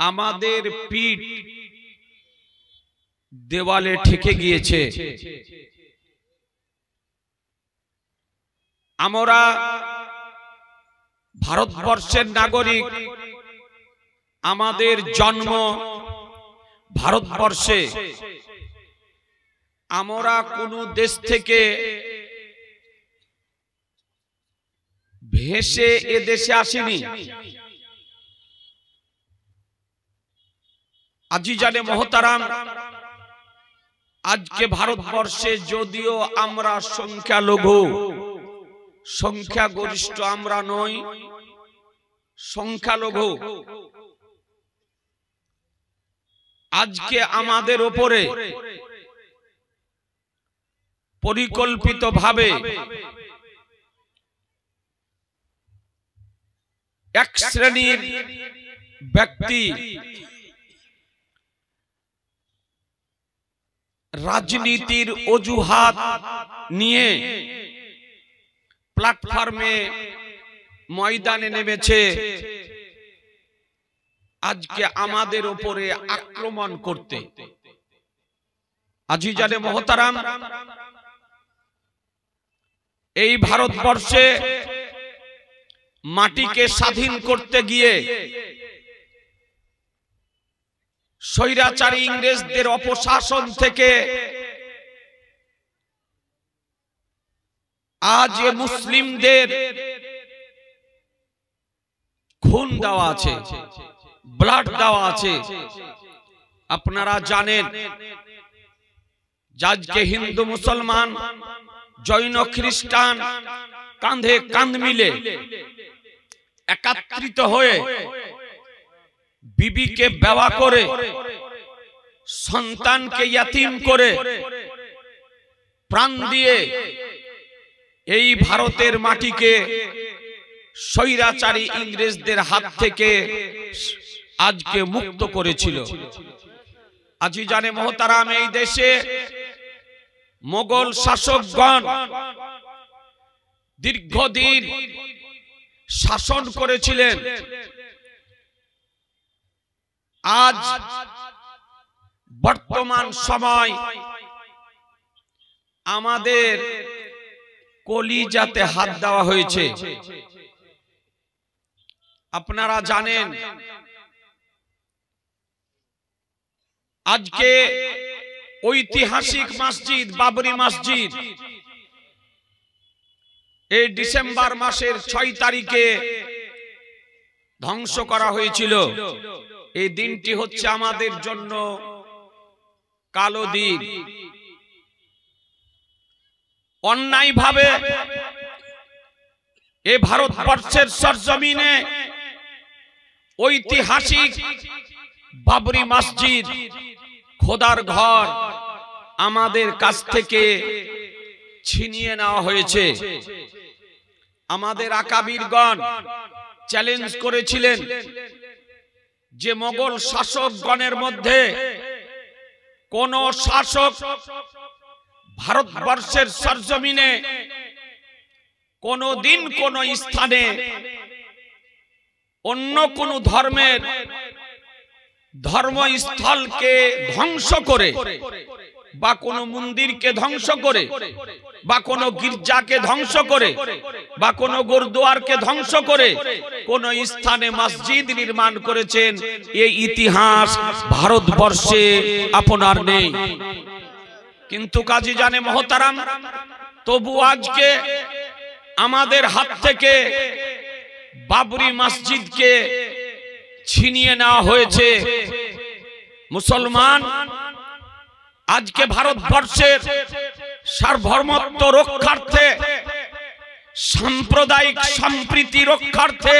আমাদের পিঠ দেওয়ালে ঠেকে গিয়েছে। আমরা ভারতবর্ষের নাগরিক, আমাদের জন্ম ভারতবর্ষে। আমরা কোন দেশ থেকে ভেসে এ দেশে আসিনি। আজিজানে মহতারাম, আজকে ভারতবর্ষে যদিও আমরা সংখ্যালঘু, সংখ্যাগরিষ্ঠ আমরা নই, সংখ্যালঘু, আজকে আমাদের উপরে পরিকল্পিতভাবে এক শ্রেণীর ব্যক্তি রাজনীতির অজুহাত নিয়ে প্ল্যাটফর্মে ময়দানে নেমেছে আজকে আমাদের উপরে আক্রমণ করতে। আজিজানে মহতারাম, এই ভারতবর্ষে মাটিকে স্বাধীন করতে গিয়ে স্বৈরাচারী ইংরেজদের অপশাসন থেকে আজ মুসলিমদের খুন দেওয়া আছে, ব্লাড দেওয়া আছে। আপনারা জানেন আজকে হিন্দু মুসলমান, জৈন খ্রিস্টান কাঁধে কাঁধ মিলে একত্রিত হয়ে বিবিকে বেওয়া করে, সন্তানকে ইয়াতিম করে, প্রাণ দিয়ে এই ভারতের মাটিকে স্বৈরাচারী ইংরেজদের হাত থেকে আজকে মুক্ত করেছিল। আজিজানে মহতারাম, এই দেশে মোগল শাসকগণ দীর্ঘদিন শাসন করেছিলেন। আজ বর্তমান সময় আমাদের কলিজাতে হাত দেওয়া হয়েছে। আপনারা জানেন আজকে ঐতিহাসিক মসজিদ বাবরি মসজিদ এই ডিসেম্বর মাসের 6 তারিখে ধ্বংস করা হয়েছিল। এই দিনটি হচ্ছে আমাদের জন্য কালো দিন। অন্যায়ভাবে এই ভারতবর্ষের সরজমিনে ঐতিহাসিক বাবরি মসজিদ, খোদার ঘর আমাদের কাছ থেকে ছিনিয়ে নেওয়া হয়েছে। আমাদের আকাবিরগণ চ্যালেঞ্জ করেছিলেন যে মোগল শাসকগণের মধ্যে কোন শাসক ভারতবর্ষের সরজমিনে কোনদিন কোন স্থানে অন্য কোন ধর্মের ধর্মস্থলকে ধ্বংস করে বা কোন মন্দিরকে ধ্বংস করে বা কোন গির্জাকে ধ্বংস করে বা কোন গুরুদ্বারকে ধ্বংস করে কোন স্থানে মসজিদ নির্মাণ করেছেন, এই ইতিহাস ভারতবর্ষে আপনার নেই। কিন্তু কাজী জানে মহতারাম, তবু আজকে আমাদের হাত থেকে বাবরি মসজিদকে ছিনিয়ে নেওয়া হয়েছে। মুসলমান আজকে ভারতবর্ষের সার্বভৌমত্ব রক্ষার্থে, সাম্প্রদায়িক সম্প্রীতি রক্ষার্থে,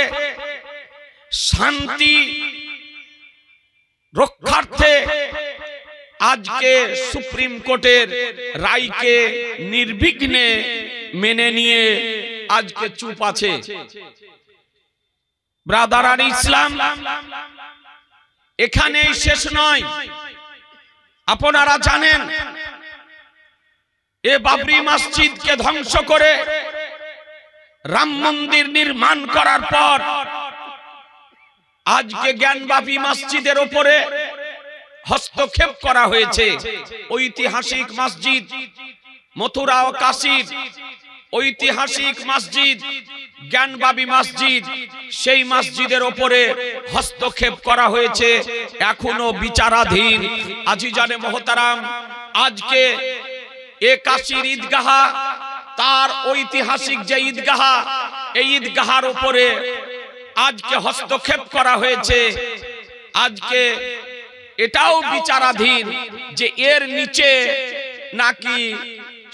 শান্তি রক্ষার্থে আজকে সুপ্রিম কোর্টের রায়কে নির্বিঘ্নে মেনে নিয়ে আজকে চুপ আছে। ব্রাদারান ইসলাম, এখানেই শেষ নয়। আপনারা জানেন এ বাবরি মসজিদকে ধ্বংস করে রাম মন্দির নির্মাণ করার পর আজকে জ্ঞানবাপী মসজিদের উপরে হস্তক্ষেপ করা হয়েছে। ঐতিহাসিক মসজিদ মথুরা ও কাশীর ঐতিহাসিক মসজিদ জ্ঞানবাপী মসজিদ, সেই মসজিদের উপরে হস্তক্ষেপ করা হয়েছে, এখনো বিচারাধীন। আজিজানে মোহতারাম, আজকে এ কাশীর ঈদগাহ, তার ঐতিহাসিক যে ঈদগাহ, এই ঈদগাহার উপরে আজকে হস্তক্ষেপ করা হয়েছে। আজকে এটাও বিচারাধীন যে এর নিচে নাকি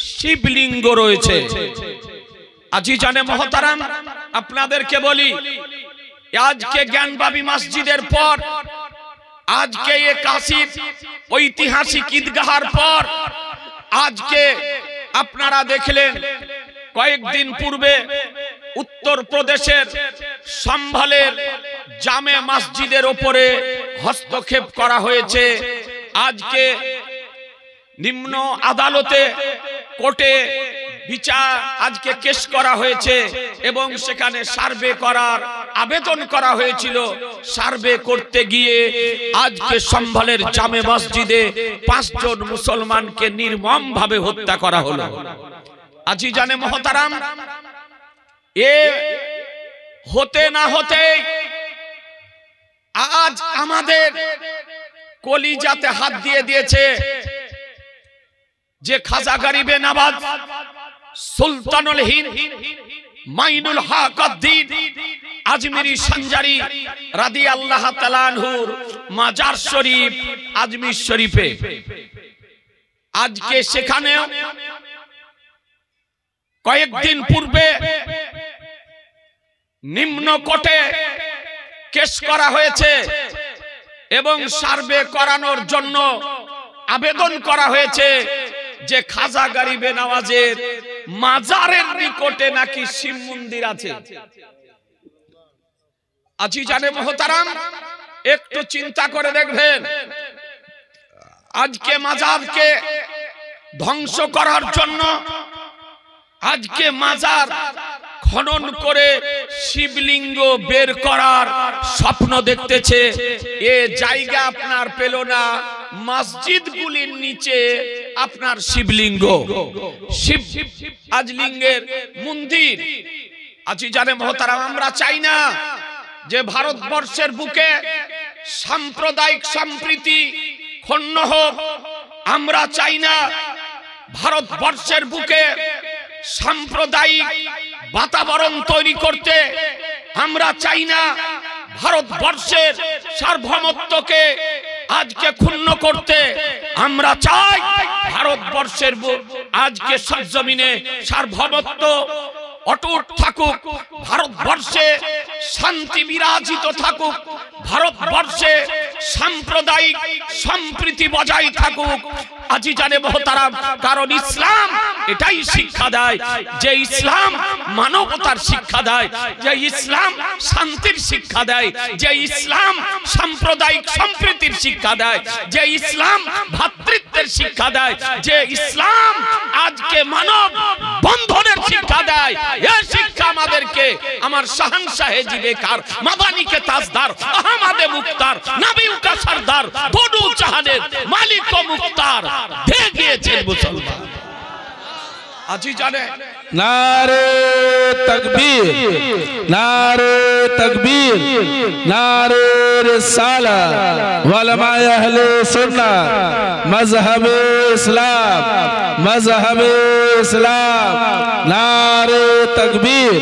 শিবলিঙ্গ রয়েছে। আজিজানে মোহতারাম, আপনাদেরকে বলি, আজকে জ্ঞানবাপী মসজিদের পর, আজকে এ কাশীর ঐতিহাসিক ঈদগাহার পর, আজকে আপনারা দেখলেন কয়েকদিন পূর্বে উত্তর প্রদেশের সম্ভলের জামে মসজিদের উপরে হস্তক্ষেপ করা হয়েছে। আজকে নিম্ন আদালতে, কোর্টে বিচার আজকে কেস করা হয়েছে এবং সেখানে সার্ভে করার আবেদন করা হয়েছিল। সার্ভে করতে গিয়ে আজকে সম্ভলের জামে মসজিদে 5 জন মুসলমানকে নির্মমভাবে হত্যা করা হলো। আজিজানে মোহতারাম, এ হতে না হতে আজ আমাদের কলিজাতে হাত দিয়ে দিয়েছে যে খাজা গরিবে নওয়াজ সুলতানুল হিন্দ মাইনুল হক উদ্দিন আজমিরি সঞ্জারি রাদিয়াল্লাহু তাআলা আনহুর মাজার শরীফ আজমির শরীফে, আজকে সেখানে কয়েকদিন পূর্বে নিম্ন কোর্টে কেস করা হয়েছে এবং সার্ভে করানোর জন্য আবেদন করা হয়েছে যে খাজা গরিবে নওয়াজের মাজারের নিকটে নাকি শিব মন্দির আছে। আজিজানে মোহতারাম, একটু চিন্তা করে দেখবেন, আজকে মাজারকে ধ্বংস করার জন্য, আজকে মাজার খনন করে শিবলিঙ্গ বের করার স্বপ্ন দেখতেছে। এ জায়গা আপনার পেল না, মসজিদগুলির নিচে আপনার শিবলিঙ্গ, শিব আজলিঙ্গের মন্দির। আজিজানে মোহতারাম, আমরা চাই না যে ভারতবর্ষের বুকে সাম্প্রদায়িক সম্প্রীতি ক্ষুণ্ণ হোক। আমরা চাই না ভারতবর্ষের বুকে সাম্প্রদায়িক বাতাবরণ তৈরি করতে। আমরা চাই না ভারতবর্ষের সার্বভৌমত্বকে আজকে ক্ষুণ্ণ করতে। আমরা চাই ভারতবর্ষের আজকে সরজমিনে সার্বভৌমত্ব অটুট থাকুক, ভারতবর্ষে শান্তি বিরাজিত থাকুক, ভারতবর্ষে সাম্প্রদায়িক সম্প্রীতি বজায় থাকুক। আজিজানে মোহতারাম, কারণ ইসলাম এটাই শিক্ষা দেয় যে ইসলাম মানবতার শিক্ষা দেয়, যে ইসলাম শান্তির শিক্ষা দেয়, যে ইসলাম সাম্প্রদায়িক সম্প্রীতির শিক্ষা দেয়, যে ইসলাম ভ্রাতৃত্বের শিক্ষা দেয়, যে ইসলাম আজকে মানব বন্ধনের শিক্ষা দেয়। এই শিক্ষা আমাদেরকে আমার শাহনশাহে জিবেকার মাদানিকে তাজদার আহমদে মুক্তার নবীউকা সরদার বনু জাহানের মালিক ও মুক্তার দিয়ে গিয়েছেন মুসলমান। আজিজানে नारे तकबीर, नारे तकबीर, नारे रिसालत, उलमाए अहले सुन्नत, मज़हबे इस्लाम, मज़हबे इस्लाम, नारे तकबीर,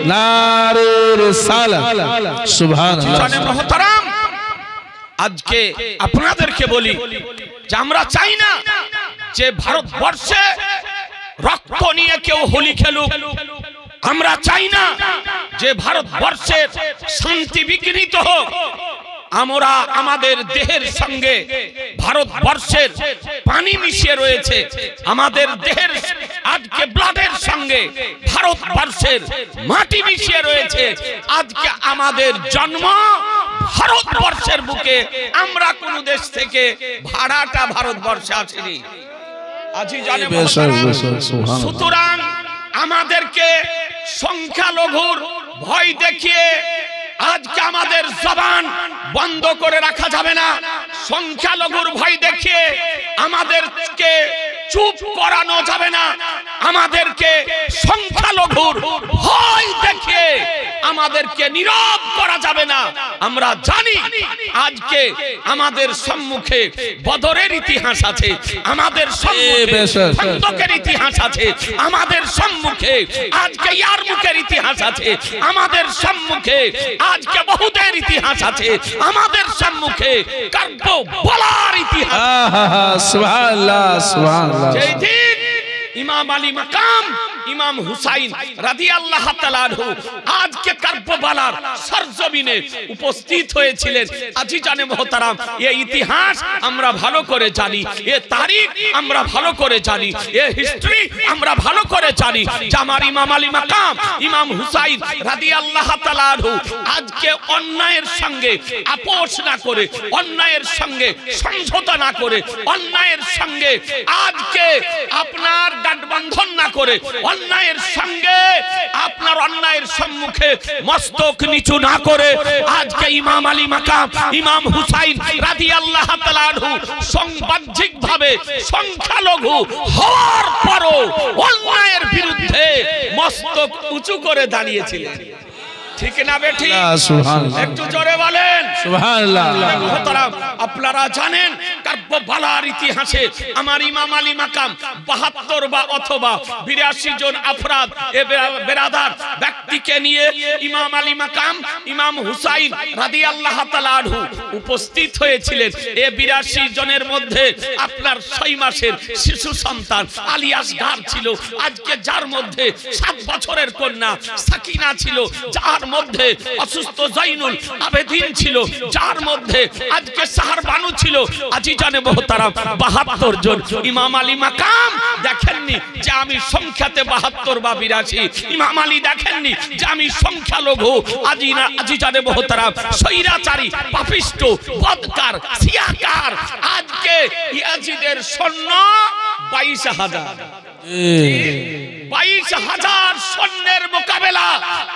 नारे रिसालत, सुभान अल्लाह। मोहतरम, আজকে আপনাদেরকে বলি যে আমরা চাই না যে ভারতবর্ষে রক্ত নিয়ে কেউ হোলি খেলুক। আমরা চাই না যে ভারতবর্ষের শান্তি বিঘ্নিত হোক। আমরা আমাদের দেহের সঙ্গে ভারতবর্ষের পানি মিশিয়ে রয়েছে, আমাদের দেহের আজকে ব্লাডের সঙ্গে ভারতবর্ষের মাটি মিশিয়ে রয়েছে। আজকে আমাদের জন্ম ভারতবর্ষের বুকে, আমরা কোন দেশ থেকে ভাড়াটা ভারতবর্ষে আসেনি। সুতরাং আমাদেরকে সংখ্যালঘুর ভয় দেখিয়ে আজকে আমাদের জবান বন্ধ করে রাখা যাবে না। সংখ্যালঘুর ভয় দেখিয়ে আমাদেরকে চুপ করানো যাবে না। আমাদেরকে সংখ্যালঘুর ভয় দেখিয়ে আমাদেরকে নীরব করা যাবে না। আমরা জানি আজকে আমাদের সম্মুখে বদরের ইতিহাস আছে, আমাদের সম্মুখে খন্দকের ইতিহাস আছে, আমাদের সম্মুখে আজকে ইয়ারমুকের ইতিহাস আছে, আমাদের সম্মুখে আজকে বহুদের ইতিহাস আছে, আমাদের সম্মুখে কারবালার ইতিহাস। সুবহানাল্লাহ সুবহানাল্লাহ। যেই দিন ইমাম আলী মাকাম ইমাম হুসাইন রাদিয়াল্লাহু তাআলা আনহু আজকে কারবালার সরজমিনে উপস্থিত হয়েছিলেন। আজিজানে মুহতারাম, এই ইতিহাস আমরা ভালো করে জানি, এই তারিখ আমরা ভালো করে জানি, এই হিস্ট্রি আমরা ভালো করে জানি যে আমার ইমাম আলী মাকাম ইমাম হুসাইন রাদিয়াল্লাহু তাআলা আনহু আজকে অন্যায়ের সঙ্গে আপোষ না করে, অন্যায়ের সঙ্গে সমঝোতা না করে, অন্যায়ের সঙ্গে আজকে আপনার গাঁটবন্ধন না করে, অন্যায়ের সঙ্গে আপনার অন্যায়ের সম্মুখে মস্তক নিচু না করে আজকে ইমাম আলী মাকাম ইমাম হুসাইন রাদিয়াল্লাহু তাআলা আনহু সাংবাদিকভাবে সংখ্যালঘু হওয়ার পরও অন্যায়ের বিরুদ্ধে মস্তক উঁচু করে দাঁড়িয়েছিলেন। ঠিক না বেঠিক? সুবহানাল্লাহ। একটু জোরে বলেন সুবহানাল্লাহ। মুহতারাম, আপনারা জানেন কারবালার ইতিহাসে আমার ইমাম আলী মাকাম 72 বা অথবা 82 জন আফরাদ এ বেরাদার ব্যক্তিকে নিয়ে ইমাম আলী মাকাম ইমাম হুসাইন রাদিয়াল্লাহু তাআলা আনহু উপস্থিত হয়েছিলেন। এ 82 জনের মধ্যে আপনার 6 মাসের শিশু সন্তান আলী আসগার ছিল, আজকে যার মধ্যে 7 বছরের কন্যা সাকিনা ছিল, যার মধ্যে অসুস্থ জয়নুল আবেদিন ছিল, যার মধ্যে আজকে সাহার বানু ছিল। আজিজানে মুহতারাম 72 জন। ইমাম আলী মাকাম দেখেননি যে আমি সংখ্যাতে 72 বা 82, ইমাম আলী দেখেননি যে আমি সংখ্যালঘু। আজিজানে মুহতারাম স্বৈরাচারী পাপিষ্ট বদকার সিয়াকার আজকে ইয়াজিদের সৈন্য 22,000 22,000 সৈন্যের মোকাবেলা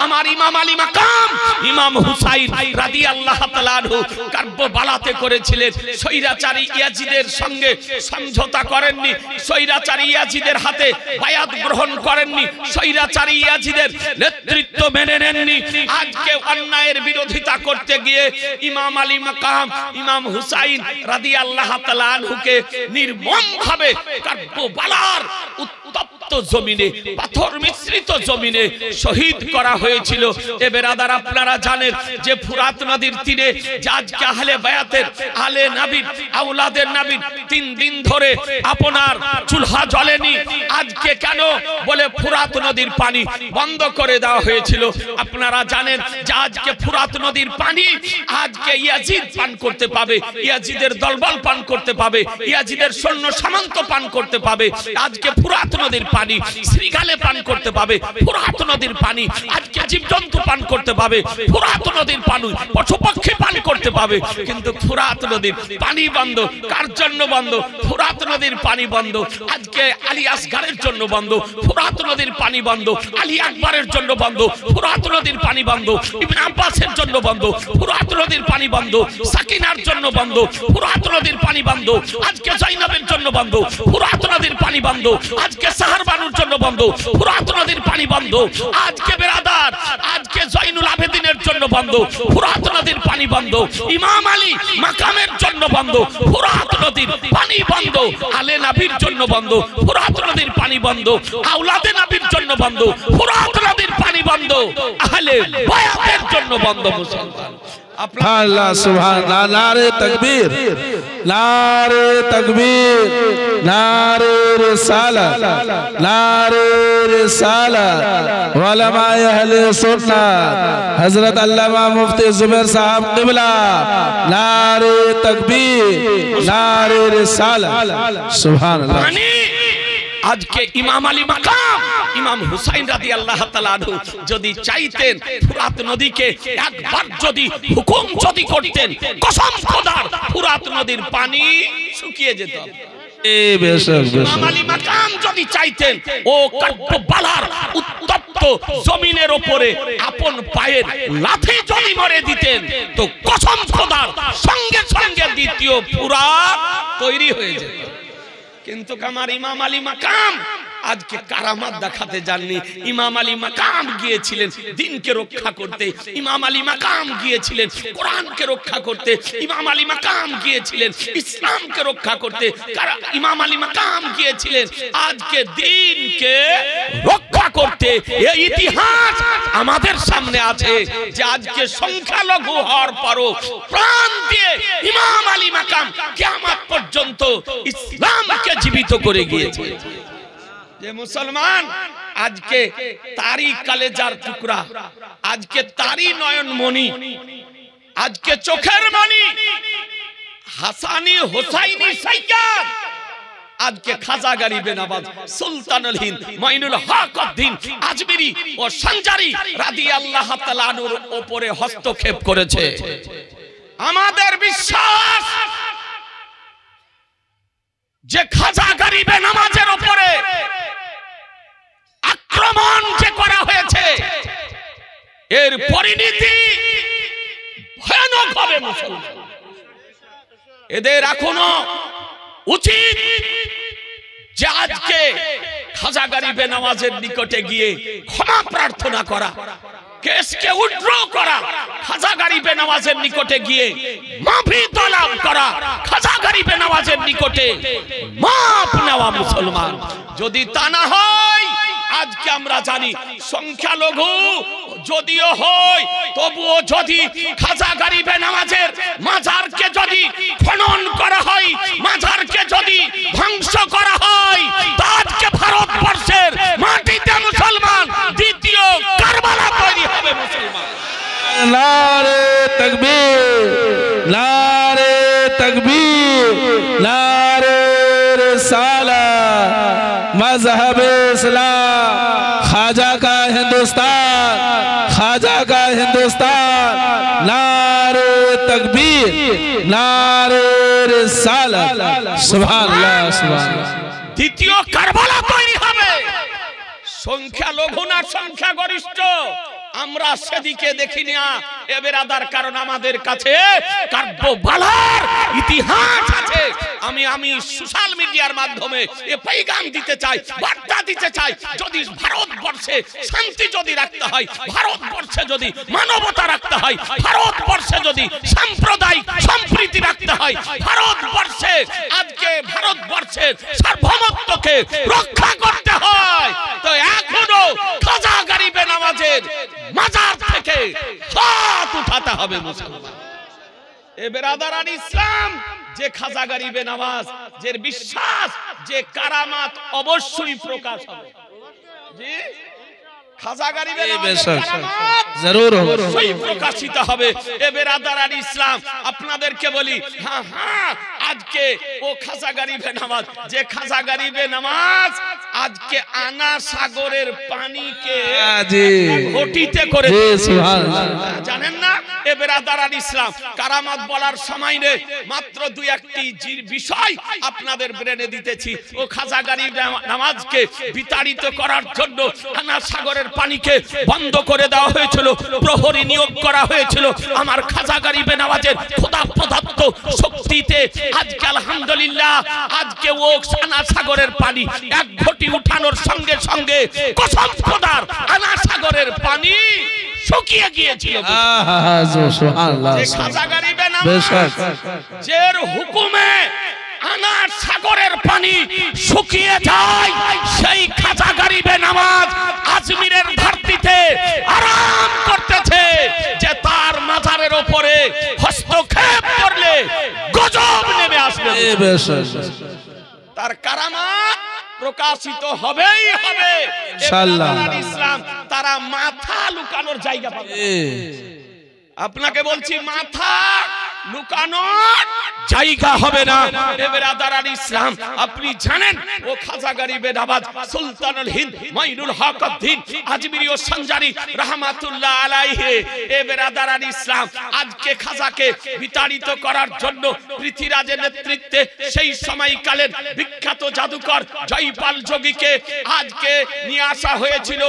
আমার ইমাম আলী মাকাম ইমাম হুসাইন রাদিয়াল্লাহু তাআলা আনহু কারবালাতে করেছিলেন। স্বৈরাচারী ইয়াজিদের সঙ্গে সমঝোতা করেননি, স্বৈরাচারী ইয়াজিদের হাতে বায়াত গ্রহণ করেননি, স্বৈরাচারী ইয়াজিদের নেতৃত্ব মেনে নেননি। আজকে অন্যায়ের বিরোধিতা করতে গিয়ে ইমাম আলী মাকাম ইমাম হুসাইন রাদিয়াল্লাহু তাআলা আনহুকে নির্মমভাবে কারবালার উত্তপ্ত জমিনে, পাথর মিশ্রিত জমিনে শহীদ করা হয়েছিল। এ বেরাদার, আপনারা জানেন যে ফুরাত নদীর তীরে আজকে আহলে বায়াতের আলে নবীর আওলাদের নবীর 3 দিন ধরে আপনার চুলহা জ্বলেনি। আজকে কেন বলে ফুরাত নদীর পানি বন্ধ করে দেওয়া হয়েছিল। আপনারা জানেন যে আজকে ফুরাত নদীর পানি আজকে ইয়াজিদ পান করতে পাবে, ইয়াজিদের দলবল পান করতে পাবে, ইয়াজিদের সৈন্য সামন্ত পান করতে পাবে। আজকে ফুরাত নদীর পানি শ্রীগালে পান করতে পাবে, ফুরাত নদীর পানি আজকে জীবজন্তু পান করতে পাবে, ফুরাত নদীর পানি পশুপক্ষী পান করতে পাবে। কিন্তু ফুরাত নদীর পানি বন্ধ। কার জন্য বন্ধ? ফুরাত নদীর পানি বন্ধ। আজকে আলী আসগারের জন্য বন্ধ, ফুরাত নদীর পানি বন্ধ। আলী আকবরের জন্য বন্ধ, ফুরাত নদীর পানি বন্ধ। ইবনে আব্বাসের জন্য বন্ধ, ফুরাত নদীর পানি বন্ধ। সাকিনার জন্য বন্ধ, ফুরাত নদীর পানি বন্ধ। আজকে জয়নবের জন্য বন্ধ, ফুরাত নদীর পানি বন্ধ। আজকে সাহার বানুর জন্য বন্ধ, ফুরাত নদীর পানি বন্ধ। আজকে বেরাদার আজকে জয়নুল আবেদিনের জন্য বন্ধ, ফুরাত নদীর পানি বন্ধ। ইমাম আলী মাকামের জন্য বন্ধ, ফুরাত নদীর পানি বন্ধ। আলে নবীর জন্য বন্ধ, ফুরাত নদীর পানি বন্ধ। আওলাদে নবীর জন্য বন্ধ, ফুরাত নদীর পানি বন্ধ। আহলে বায়াতের জন্য বন্ধ। মুসলমান আল্লাহ সুবহানাল্লাহ। নারে তাকবীর, নারে তাকবীর, নারে রিসালাত, নারে রিসালাত। উলামায়ে আহলে সুন্নাত হযরত আল্লামা মুফতি জুবাইর সাহেব কিবলা, নারে তাকবীর, নারে রিসালাত। সুবহানাল্লাহ। আজকে ইমাম আলী মাকাম ইমাম হুসাইন রাদিয়াল্লাহু তাআলা আনহু যদি চাইতেন ফুরাত নদীকে একবার যদি হুকুম যদি করতেন, কসম খোদার ফুরাত নদীর পানি শুকিয়ে যেত। ইমাম আলী মাকাম যদি চাইতেন ও কারবালার উত্তপ্ত রক্ত জমিনের উপরে আপন পায়ের লাথি যদি মরে দিতেন তো কসম খোদার সঙ্গে সঙ্গে দ্বিতীয় ফুরা তৈরি হয়ে যেত। কিন্তু আমার ইমাম আলী মাকাম আজকে কারামাত দেখাতে যাননি। ইমাম আলী মাকাম গিয়েছিলেন দিনকে রক্ষা করতে, ইমাম আলী মাকাম গিয়েছিলেন কোরআনকে রক্ষা করতে, ইমাম আলী মাকাম গিয়েছিলেন ইসলামকে রক্ষা করতে, ইমাম আলী মাকাম গিয়েছিলেন আজকে দিনকে রক্ষা করতে। এই ইতিহাস আমাদের সামনে আছে যে আজকে সংখ্যালঘু হওয়ার পরও প্রাণ দিয়ে ইমাম আলী মাকাম কিয়ামত পর্যন্ত ইসলামকে জীবিত করে গিয়েছে। যে মুসলমান আজকে তারই কালেজার টুকরা, আজকে তারই নয়ন মণি, আজকে চোখের মণি হাসানি হোসাইনি সাইয়্যাদ, আজকে খাজা গরিবে নওয়াজ সুলতানুল হিন্দ মাইনুল হক উদ্দিন আজমিরি ও সঞ্জারি রাদিয়াল্লাহু তাআলা আনহুর উপরে হস্তক্ষেপ করেছে। আমাদের বিশ্বাস যে খাজা গরিবে নওয়াজের উপরে আক্রমণ যে করা হয়েছে এর পরিণতি ভয়ানক হবে। মুসলমান এদের এখনো উচিত যে আজকে খাজা গরিবে নওয়াজের নিকটে গিয়ে ক্ষমা প্রার্থনা করা, কেসকে উইথড্র করা, খাজা গরিবে নওয়াজের নিকটে গিয়ে মাফি তলব করা, খাজা গরিবে নওয়াজের নিকটে মাফ নেওয়া। মুসলমান যদি তা না হয়, আজকে আমরা জানি সংখ্যালঘু যদিও হয় তবুও যদি খাজা গরিবে নওয়াজের মাজারকে যদি খনন করা হয়, মাজারকে যদি ধ্বংস করা হয়, তো আজকে ভারতবর্ষের মাটিতে মুসলমান দ্বিতীয় কারবালা তৈরি হবে। মুসলমান নারে তাকবীর, নারে তাকবীর, নারে रिसालत, मजहब इस्लाम, खाजा का हिंदुस्तान, खाजा का हिंदुस्तान, नारे तकबीर, नारे रिसालत, सुभान अल्लाह, सुभान अल्लाह। দ্বিতীয় কারবালা তৈরি হবে। সংখ্যালঘু না সংখ্যাগরিষ্ঠ আমরা সেদিকে দেখি না এ বেরাদার, কারণ আমাদের কাছে কার্যবালার ইতিহাস আছে। আমি সোশ্যাল মিডিয়ার মাধ্যমে এ পেগাম দিতে চাই, বার্তা দিতে চাই, যদি ভারতবর্ষে শান্তি যদি রাখতে হয়, ভারতবর্ষে যদি মানবতা রাখতে হয়, ভারতবর্ষে যদি সাম্প্রদায়িক সম্প্রীতি রাখতে হয়, ভারতবর্ষে আজকে ভারতবর্ষের সার্বভৌমত্বকে রক্ষা করতে হয়, তো এখনো খাজা গরিবে নওয়াজের মাজার থেকে হাত উঠাতে হবে। মুসলমান এ বেরাদারান ইসলাম, যে খাজা গরিবে নওয়াজ যে বিশ্বাস যে কারামাত অবশ্যই প্রকাশ হবে। জি, খাজা গরিবে নওয়াজের কারামাত জরুর অবশ্যই প্রকাশিত হবে। এ বেরাদারান ইসলাম, আপনাদেরকে বলি, হ্যাঁ আজকে ও খাজা গরিবে নওয়াজ, যে খাজা গরিবে নওয়াজ আজকে আনা সাগরের পানিকে ঘটিতে করে, জানেন না? এ বেরাদারান ইসলাম, কারামাত বলার সময় নেই, মাত্র দুই একটি বিষয় আপনাদের ব্রেনে দিতেছি। ও খাজা গরিবে নওয়াজকে বিতাড়িত করার জন্য আনা সাগরের পানিকে বন্ধ করে দেওয়া হয়েছিল, প্রহরী নিয়োগ করা হয়েছিল। আমার খাজা গরিবে নওয়াজের খোদা প্রদত্ত শক্তিতে আজকে আলহামদুলিল্লাহ আজকে ও আনা সাগরের পানি এক ঘটি উঠানোর সঙ্গে সঙ্গে কসম খোদার আনা সাগরের পানি শুকিয়ে গিয়েছিল। সুবহানাল্লাহ, খাজা গরিবে নওয়াজ যের হুকুমে আনা সাগরের পানি শুকিয়ে যায়, সেই খাজা গরিবে নওয়াজ আজমিরের ধরতিতে আরাম করতেছে যে তার মাজারের উপরে হস্তক্ষেপ করলে গজব নেমে আসবে। তার কারামাত প্রকাশিত হবেই হবে ইনশাআল্লাহ। ইসলাম তারা মাথা লুকানোর জায়গা পাবে। আপনাকে বলছি, মাথা লুকানোর জায়গা হবে না। বেরাদার আল ইসলাম, আপনি জানেন ও খাজা গরিবে নওয়াজ সুলতানুল হিন্দ মাইনুল হক উদ্দিন আজমিরি ও সঞ্জারি রাহমাতুল্লাহ আলাইহি, বেরাদার আল ইসলাম, আজকে খাজাকে বিতাড়িত করার জন্য পৃথ্বীরাজের নেতৃত্বে সেই সময়কালের বিখ্যাত জাদুকর জয়পাল যোগীকে আজকে নিয়ে আসা হয়েছিল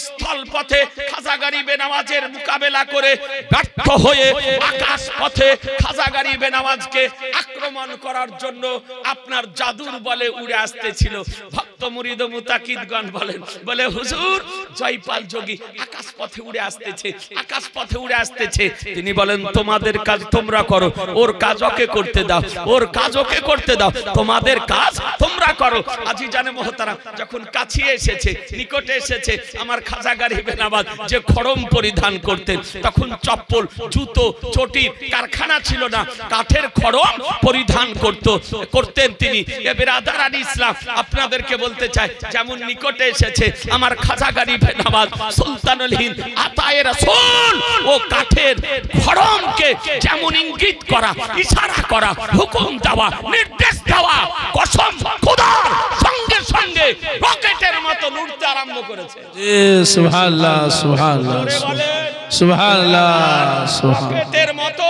স্থল পথে। খাজা গরিবে নওয়াজের মোকাবেলা করে ব্যর্থ হয়ে আকাশ পথে খাজা গরিবে নওয়াজকে আক্রমণ করার জন্য আপনার জাদুর বলে উড়ে আসতেছিল। ভক্ত মুরিদ ও মুতাকিদগণ বলেন, বলে হুজুর জয়পাল যোগী আকাশ পথে উড়ে আসতেছে, আকাশ পথে উড়ে আসতেছে। তিনি বলেন তোমাদের কাজ তোমরা করো, ওর কাজ ওকে করতে দাও, ওর কাজ ওকে করতে দাও, তোমাদের কাজ তোমরা করো। আজি জানে মোহতারাম, যখন কাছে এসেছে, নিকটে এসেছে আমার খাজা গরিবে নওয়াজ যে খড়ম পরিধান করতেন, তখন চপ্পল জুতো চটির কারখানা ছিল না, কাঠের খড়ম পরিধান করতেন তিনি। এ বেরাদার আল ইসলাম, আপনাদেরকে বলতে চাই, যেমন নিকটে এসেছে আমার খাজা গরিবে নওয়াজ সুলতানুল হিন্দ আতায়ে রাসূল, ও কাঠের খড়মকে যেমন ইঙ্গিত করা, ইশারা করা, হুকুম দেওয়া, নির্দেশ দেওয়া, কসম খোদার সঙ্গে সঙ্গে রকেটের মতো উড়তে আরম্ভ করেছে। জি সুবহানাল্লাহ, সুবহানাল্লাহ, সুবহানাল্লাহ, রকেটের মতো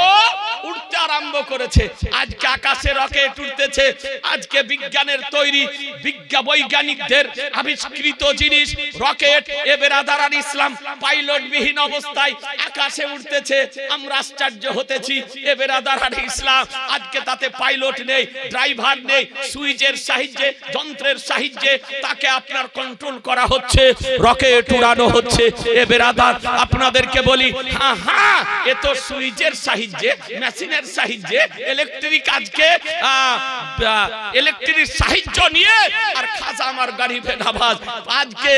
উড়তে আরম্ভ করেছে। আজকে আকাশে রকেট উঠতেছে, আজকে বিজ্ঞানের তৈরি বৈজ্ঞানিকদের আবিষ্কৃত জিনিস রকেট। এ বেরাদার আল ইসলাম পাইলট বিহীন অবস্থায় আকাশে উঠতেছে, আমরা আশ্চর্য হতেছি। এ বেরাদার আল ইসলাম, আজকে তাতে পাইলট নেই, ড্রাইভার নেই, সুইচের সাহায্যে, যন্ত্রের সাহায্যে তাকে আপনার কন্ট্রোল করা হচ্ছে, রকেট উড়ানো হচ্ছে। এ বেরাদার আপনাদেরকে বলি, হ্যাঁ হ্যাঁ, এ তো সুইচের সাহায্যে, মেশিনের সাহায্যে, ইলেকট্রিক, আজকে ইলেকট্রিক সাহায্য নিয়ে। আর খাজা আমার গরিবে নওয়াজ আজকে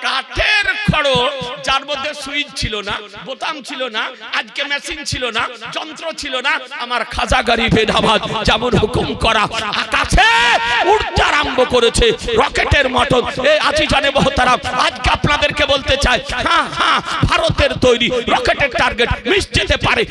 কাঠের খড়ম, যার মধ্যে সুইচ ছিল না, বোতাম ছিল না, আজকে মেশিন ছিল না, যন্ত্র ছিল না, আমার খাজা গরিবে নওয়াজ যেমন হুকুম করা আকাশে উড়তে আরম্ভ করেছে রকেটের মতো। এই আজিজানে মোহতারাম, আজকে আপনাদেরকে বলতে চাই, হ্যাঁ হ্যাঁ, ভারতের তৈরি রকেটের টার্গেট মিস যেতে পারে,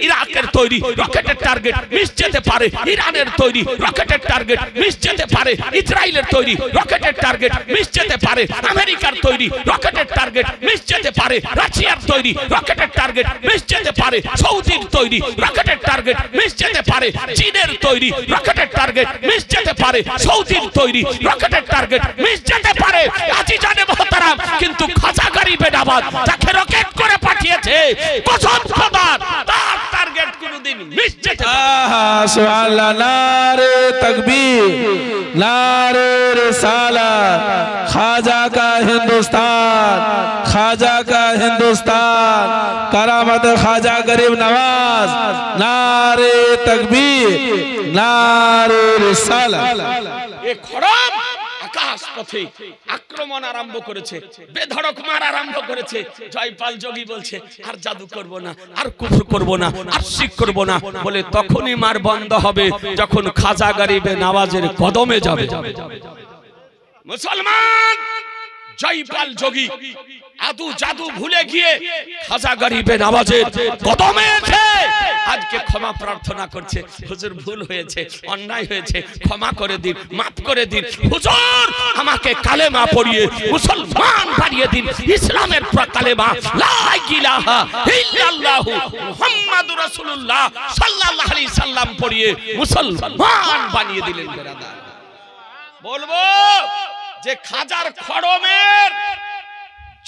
ইরাকের তৈরি রকেটের টার্গেট মিস যেতে পারে, ইরানের তৈরি রকেটের টার্গেট মিস যেতে পারে, ইসরায়েলের তৈরি রকেটের টার্গেট মিস যেতে পারে, আমেরিকার তৈরি রকেটের টার্গেট মিস যেতে পারে, রাশিয়ার তৈরি রকেটের টার্গেট মিস যেতে পারে, সৌদির তৈরি রকেটের টার্গেট মিস যেতে পারে, চীনের তৈরি রকেটের টার্গেট মিস যেতে পারে, সৌদির তৈরি রকেটের টার্গেট মিস যেতে পারে। আজিজানে মোহতারাম, কিন্তু খাজা গরিবে নওয়াজ যাকে রকেট করে পাঠিয়েছে, কসম খোদার, তার টার্গেট কোনদিন মিস যেতে পারে না। সুবহানাল্লাহ, নারে তাকবীর, নারে रिसालत, खाजा का हिंदुस्तान, खाजा का हिंदुस्तान, करामत खाजा गरीब नवाज, नारे तकबीर, नारे रिसालत। एक खड़म আকাশ পথে আক্রমণ আরম্ভ করেছে, বেধড়ক মার আরম্ভ করেছে। জয়পাল যোগী বলছে, আর জাদু করব না, আর কুফর করব না, আর শিরক করব না। বলে তখনই মার বন্ধ হবে যখন খাজা গরিবে নওয়াজের কদমে যাবে। মুসলমান জয়পাল যোগী আদু জাদু ভুলে গিয়ে খাজা গরিবে নওয়াজের কদমে এসে আজকে ক্ষমা প্রার্থনা করছে, হুজুর ভুল হয়েছে, অন্যায় হয়েছে, ক্ষমা করে দিন, মাফ করে দিন হুজুর, আমাকে কালেমা পড়িয়ে মুসলমান বানিয়ে দিন, ইসলামের কালেমা লা ইলাহা ইল্লাল্লাহু মুহাম্মাদুর রাসূলুল্লাহ সাল্লাল্লাহু আলাইহি সাল্লাম পড়িয়ে মুসলমান বানিয়ে দিলেন। বেরাদার বলবো যে খাজার খড়মের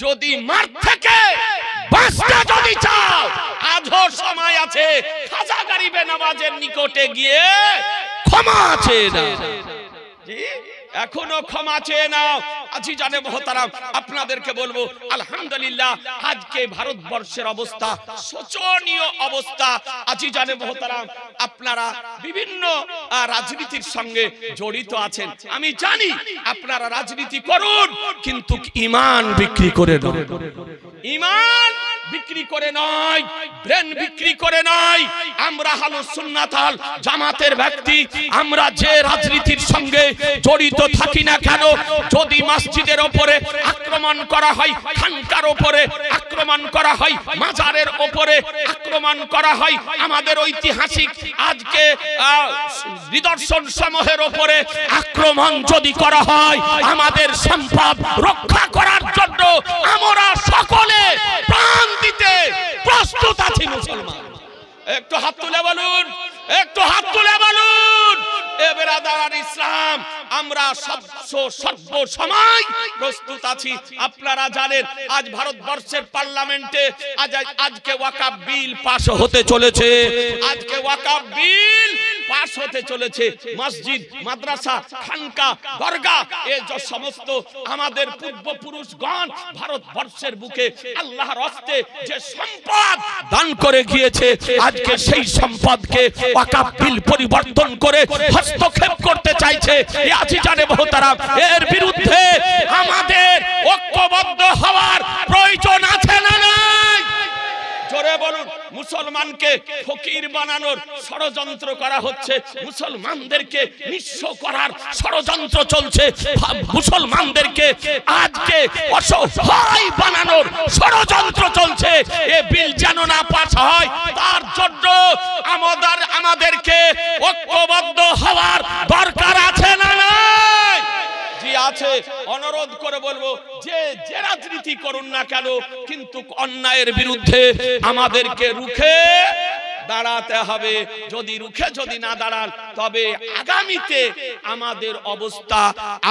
যদি মার থেকে বাঁচতে যদি চাও, আজও সময় আছে, খাজা গরিবে নওয়াজের নিকটে গিয়ে ক্ষমা চেয়ে নাও। এখনো ক্ষমা চেয়ে নাও। আজিজানে মোহতারাম, আপনাদেরকে বলবো আলহামদুলিল্লাহ, আজকে ভারতবর্ষের অবস্থা শোচনীয় অবস্থা। আজিজানে মোহতারাম, আপনারা বিভিন্ন রাজনীতির সঙ্গে জড়িত আছেন, আমি জানি আপনারা রাজনীতি করুন, কিন্তু ঈমান বিক্রি করে নয়, ঈমান বিক্রি করে নয়, ব্রেন বিক্রি করে নয়। আমরা আহলুস সুন্নাত ওয়াল জামাতের ব্যক্তি, আমরা যে রাজনীতির সঙ্গে জড়িত থাকি না কেন, যদি মসজিদের উপরে আক্রমণ করা হয়, খানকার উপরে আক্রমণ আক্রমণ করা হয়, মাজারের উপরে আক্রমণ করা হয়, আমাদের ঐতিহাসিক আজকে নিদর্শন সমূহের উপরে আক্রমণ যদি করা হয়, আমাদের সম্পদ রক্ষা করার জন্য আমরা সকলে প্রাণ দিতে প্রস্তুত আছি মুসলমান। একটু হাত তুলে বলুন, একটু হাত তুলে বলুন। এ বেরাদার ইসলাম, আমরা সর্ব সময় প্রস্তুত আছি। আপনারা জানেন আজ ভারতবর্ষের পার্লামেন্টে আজকে ওয়াকফ বিল পাস হতে চলেছে। আজকে ওয়াকফ বিল পাস হতে চলেছে। মসজিদ, মাদ্রাসা, খানকা, দরগা, এই যে সমস্ত আমাদের পূর্বপুরুষগণ ভারতবর্ষের বুকে আল্লাহর হস্তে যে সম্পদ দান করে গিয়েছে, আজকে সেই সম্পদকে ওয়াকফ বিল পরিবর্তন করে হস্তক্ষেপ করতে চাইছে। এই আজিজানে মোহতারাম, এর বিরুদ্ধে আমাদের ঐক্যবদ্ধ হওয়ার প্রয়োজন আছে না নাই? জোরে বলুন। মুসলমানকে ফকির বানানোর ষড়যন্ত্র করা হচ্ছে, মুসলমানদেরকে নিঃস্ব করার ষড়যন্ত্র চলছে, মুসলমানদেরকে আজকে অসহায় বানানোর ষড়যন্ত্র চলছে। এ বিল যেন না পাস হয়, তার জন্য আমাদেরকে ঐক্যবদ্ধ হওয়ার দরকার আছে না নাই? জি আছে। অনুরোধ করে বলবো, যে রাজনীতি করুন না কেন, কিন্তু অন্যায়ের বিরুদ্ধে আমাদেরকে রুখে দাঁড়াতে হবে। যদি না দাঁড়ান, তবে আগামীতে আমাদের অবস্থা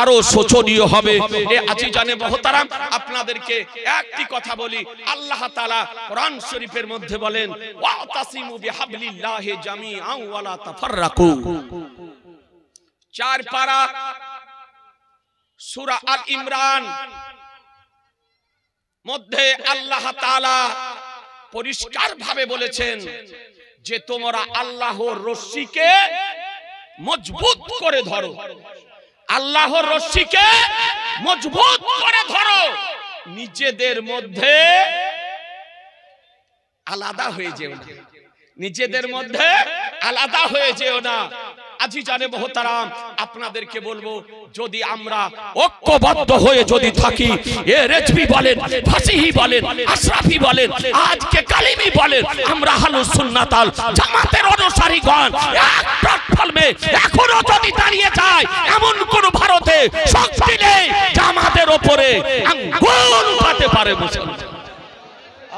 আরো শোচনীয় হবে। আজিজানে মোহতারাম, আপনাদেরকে একটি কথা বলি। আল্লাহ তাআলা কোরআন শরীফের মধ্যে বলেন, ওয়াতাসিমু বিহাবলিল্লাহি জামিআন ওয়া লা তাফাররাকু। 4 পারা সূরা আল ইমরান মধ্যে আল্লাহ তাআলা পরিষ্কার ভাবে বলেছেন যে তোমরা আল্লাহর রশ্মিকে মজবুত করে ধরো, আল্লাহর রশ্মিকে মজবুত করে ধরো, নিজেদের মধ্যে আলাদা হয়ে যেও না, নিজেদের মধ্যে আলাদা হয়ে যেও না। আজিজানে মোহতারাম, আপনাদেরকে বলবো, যদি আমরা ঐক্যবদ্ধ হয়ে যদি থাকি, এ রেজভি বলেন, ফাসিহি বলেন, আশরাফি বলেন, আজকে কালিমি বলেন, আমরা আহলুস সুন্নাত ওয়াল জামাতের অনুসারীগণ এক প্ল্যাটফর্মে এখনো যদি দাঁড়িয়ে যায়, এমন কোন ভারতে শক্তি নেই যা আমাদের উপরে আঙ্গুল উঠাতে পারে। মুসলমান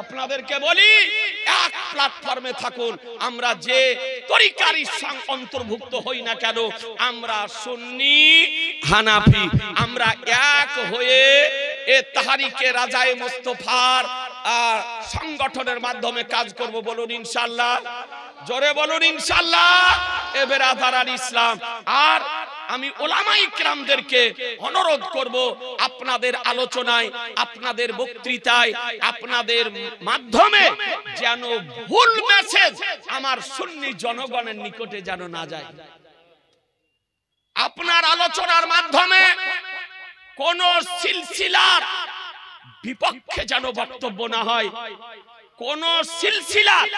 আপনাদেরকে বলি, এক প্ল্যাটফর্মে থাকুন। আমরা যে তরিকারই অন্তর্ভুক্ত হই না কেন, আমরা সুন্নি, হানাফি, আমরা এক হয়ে এ তাহরিকে রাজায়ে মুস্তাফার সংগঠনের মাধ্যমে কাজ করব। বলুন ইনশাআল্লাহ, জোরে বলুন ইনশাআল্লাহ। এ বেরাদার ইসলাম, আর আমি উলামায়ে কিরামদেরকে অনুরোধ করব, আপনাদের আলোচনায়, আপনাদের বক্তৃতায়, আপনাদের মাধ্যমে যেন ভুল মেসেজ আমার সুন্নি জনগণের নিকটে যেন না যায়। আপনার আলোচনার মাধ্যমে কোন সিলসিলার বিপক্ষে যেন বক্তব্য না হয়, কোন সিলসিলার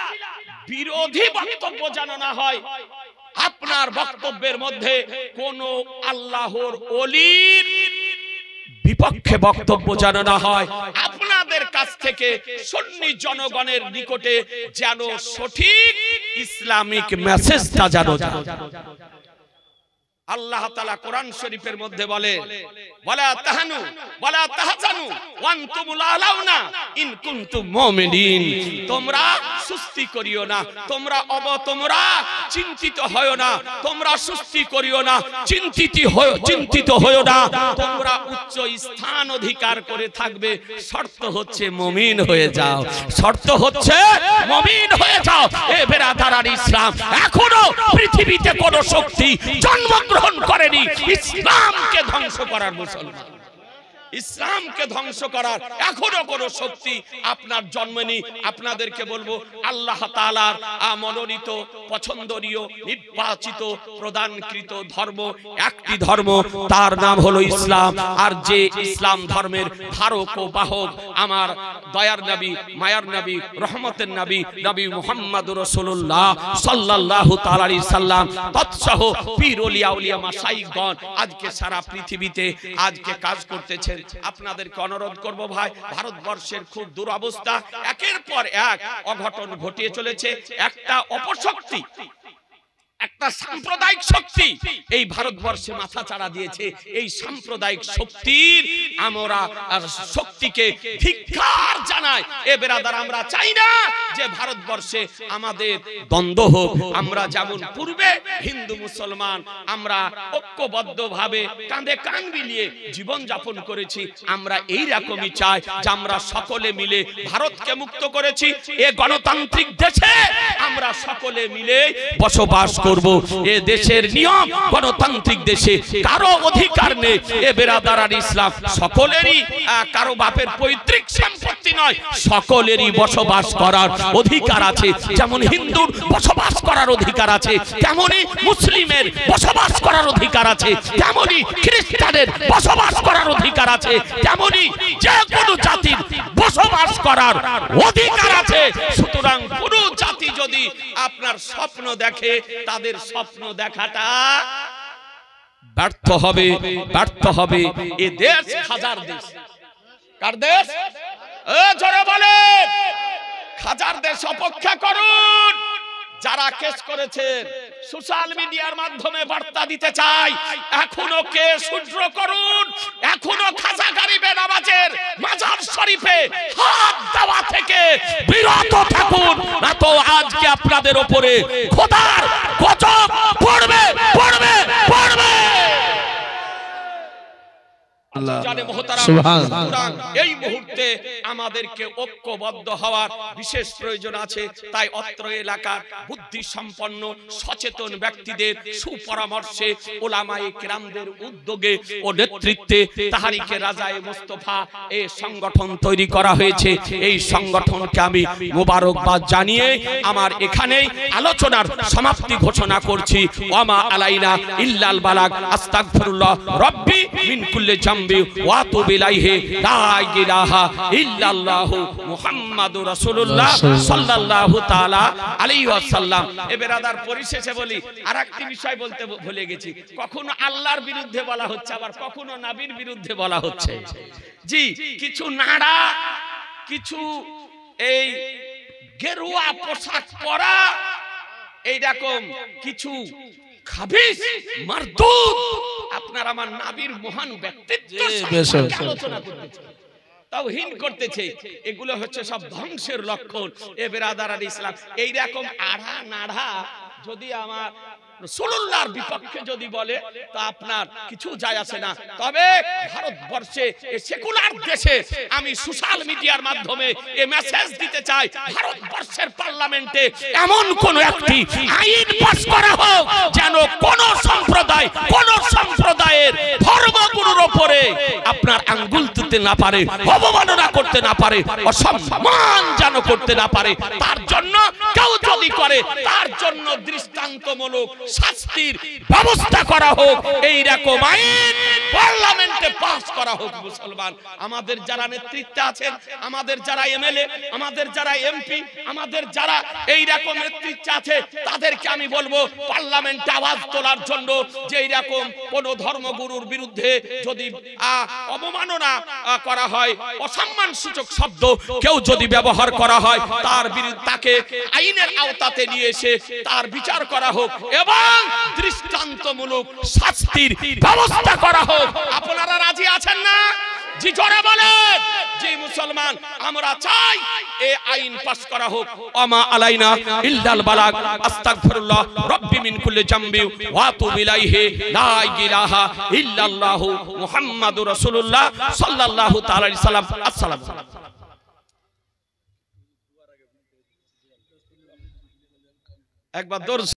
বিরোধী বক্তব্য যেন না হয়, আপনার বক্তব্যের মধ্যে কোন আল্লাহর ওলির বিপক্ষে বক্তব্য যেন না হয়। আপনাদের কাছ থেকে সুন্নি জনগণের নিকটে যেন সঠিক ইসলামিক মেসেজটা যেন যায়। আল্লাহ তাআলা কোরআন শরীফের মধ্যে বলে, ওয়ালা তাহানু ওয়ালা তাহজানু ওয়া আনতুমুল আলাউনা ইন কুনতুম মুমিনিন। তোমরা সুস্তি করিও না, তোমরা চিন্তিত হয়ো না, তোমরা সুস্তি করিও না, চিন্তিত হয়ো না, তোমরা উচ্চ স্থান অধিকার করে থাকবে। শর্ত হচ্ছে মুমিন হয়ে যাও, শর্ত হচ্ছে মুমিন হয়ে যাও। এ বেরাদার ইসলাম, এখনো পৃথিবীতে কোন শক্তি জন্মগ্রহণ করেনি ইসলামকে ধ্বংস করার। মুসলমান, ইসলামকে ধ্বংস করার এখনো কোন শক্তি আপনার জন্মেনি। আপনাদেরকে বলবো, আল্লাহ তাআলার মনোনীত, পছন্দনীয়, নির্বাচিত, প্রদানকৃত ধর্ম একটি ধর্ম, তার নাম হলো ইসলাম। আর যে ইসলাম ধর্মের ধারক ও বাহক আমার দয়ার নবী, মায়ার নবী, রহমতের নবী, নবী মুহাম্মদুর রাসূলুল্লাহ সাল্লাল্লাহু তাআলা আলাইহি সাল্লাম তৎসহ পীর ওলিয়া মাশাইখগণ আজকে সারা পৃথিবীতে আজকে কাজ করতেছেন। আপনাদেরকে অনুরোধ করব ভাই, ভারতবর্ষের খুব দুরবস্থা, একের পর এক অঘটন ঘটিয়ে চলেছে। একটা অপশক্তি, একটা সাম্প্রদায়িক শক্তি এই ভারতবর্ষে মাথা চাড়া দিয়েছে। এই সাম্প্রদায়িক শক্তির আমরা শক্তিকে ধিক্কার জানাই। এ বেরাদার, আমরা চাই না যে ভারতবর্ষে আমাদের দ্বন্দ্ব হোক। আমরা যেমন পূর্বে হিন্দু মুসলমান আমরা ঐক্যবদ্ধভাবে কাঁধে কাঁধ মিলিয়ে জীবন যাপন করেছি, আমরা এই রকমই চাই যে আমরা সকলে মিলে ভারতকে মুক্ত করেছি। এ গণতান্ত্রিক দেশে আমরা সকলে মিলে বসবাস করব। এ দেশের নিয়ম, গণতান্ত্রিক দেশে কারো অধিকার নেই। এ বেরাদার আর ইসলাম সকলেরই, কারো বাপের পৈতৃক সম্পত্তি নয়, সকলেরই বসবাস করার অধিকার আছে। যেমন হিন্দুর বসবাস করার অধিকার আছে, তেমনি মুসলিমের বসবাস করার অধিকার আছে, তেমনি খ্রিস্টানের বসবাস করার অধিকার আছে, তেমনি যে কোনো জাতির বসবাস করার অধিকার আছে। সুতরাং পুরো জাতি যদি আপনার স্বপ্ন দেখে, তাদের স্বপ্ন দেখাটা ব্যর্থ হবে, ব্যর্থ হবে। এ দেশ খাজার দেশ। কার দেশ? জোরে বলেন। খাজার দেশ। অপেক্ষা করুন। যারা কেস করেছেন, সোশ্যাল মিডিয়ার মাধ্যমে বার্তা দিতে চাই, এখনো কেস উজ্র করুন। এখনো খাজা গরিবে নওয়াজের মাজার শরীফে হাত দেওয়া থেকে বিরত থাকুন, না তো আজকে আপনাদের উপরে খোদার গজব পড়বে, পড়বে, পড়বে। এই মুহূর্তে আমাদেরকে ঐক্যবদ্ধ হওয়ার বিশেষ প্রয়োজন আছে। তাই অত্র এলাকার বুদ্ধি সম্পন্ন সচেতন ব্যক্তিদের সুপরামর্শে, ওলামায়ে কেরামদের উদ্যোগে ও নেতৃত্বে তাহরিকে রাজায়ে মুস্তাফা এই সংগঠন তৈরি করা হয়েছে। এই সংগঠনকে আমি মোবারকবাদ জানিয়ে আমার এখানেই আলোচনার সমাপ্তি ঘোষণা করছি। ওয়ামা আলাইনা ইল্লাল বালাগ। আস্তাগফিরুল্লাহ রব্বি মিন কুল্লি জামবি ওয়া তুবু ইলাইহি লা ইলাহা ইল্লাল্লাহু মুহাম্মাদুর রাসূলুল্লাহ সাল্লাল্লাহু তাআলা আলাইহি ওয়াসাল্লাম। এ বেরাদার, পরিশেষে বলি, আরেকটি বিষয় বলতে ভুলে গেছি। কখনো আল্লাহর বিরুদ্ধে বলা হচ্ছে, আবার কখনো নবীর বিরুদ্ধে বলা হচ্ছে। জি, কিছু নাড়া, কিছু এই গেরুয়া পোশাক পরা, এইরকম কিছু খাবিস মারদুদ আপনার আমার নবীর মহান ব্যক্তিত্ব আলোচনা করতেছে, তাওহীন করতেছে। এগুলো হচ্ছে সব ধ্বংসের লক্ষণ। এ বেরাদার আর ইসলাম, এইরকম আড়া নাড়া যদি আমার রাসূলুল্লাহর বিপক্ষে যদি বলে, তা আপনার কিছু যায় আসে না। তবে ভারতবর্ষে এই সেকুলার দেশে আমি সোশ্যাল মিডিয়ার মাধ্যমে এই মেসেজ দিতে চাই, ভারতবর্ষের পার্লামেন্টে এমন কোন একটি আইন পাস করা হোক যেন কোন সম্প্রদায়, কোন সম্প্রদায়ের ধর্মগুরুর উপরে আপনার আঙ্গুল তুলতে না পারে, অবমাননা করতে না পারে, অসম্মান যেন করতে না পারে। তার জন্য কেউ যদি করে, তার জন্য দৃষ্টান্তমূলক শাস্তির ব্যবস্থা করা হোক। এই রকম আইন পার্লামেন্টে পাস করা হোক। মুসলমান আমাদের যারা নেতৃত্বে আছেন, আমাদের যারা এমএলএ, আমাদের যারা এমপি, আমাদের যারা এই রকম নেতৃত্বে আছে, তাদেরকে আমি বলবো পার্লামেন্টে আওয়াজ তোলার জন্য যে এই রকম কোন ধর্মগুরুর বিরুদ্ধে যদি অবমাননা করা হয়, অসম্মান সূচক শব্দ কেউ যদি ব্যবহার করা হয়, তার বিরুদ্ধে তাকে আইনের আওতাতে নিয়ে এসে তার বিচার করা হোক এবং দৃষ্টান্তমূলক শাস্তির ব্যবস্থা করা হোক। আপনারা রাজি আছেন না? জি জোরে বলেন। জি মুসলমান, আমরা চাই এই আইন পাস করা হোক। ওমা আলাইনা ইল্লাল বালাগ। আস্তাগফিরুল্লাহ রব্বি মিন কুল্লি জামবি ওয়া তুবু ইলাইহি লা ইলাহা ইল্লাল্লাহু মুহাম্মাদুর রাসূলুল্লাহ সাল্লাল্লাহু তাআলা আলাইহি সাল্লাম। আসসালামু আলাইকুম। একবার দরুদ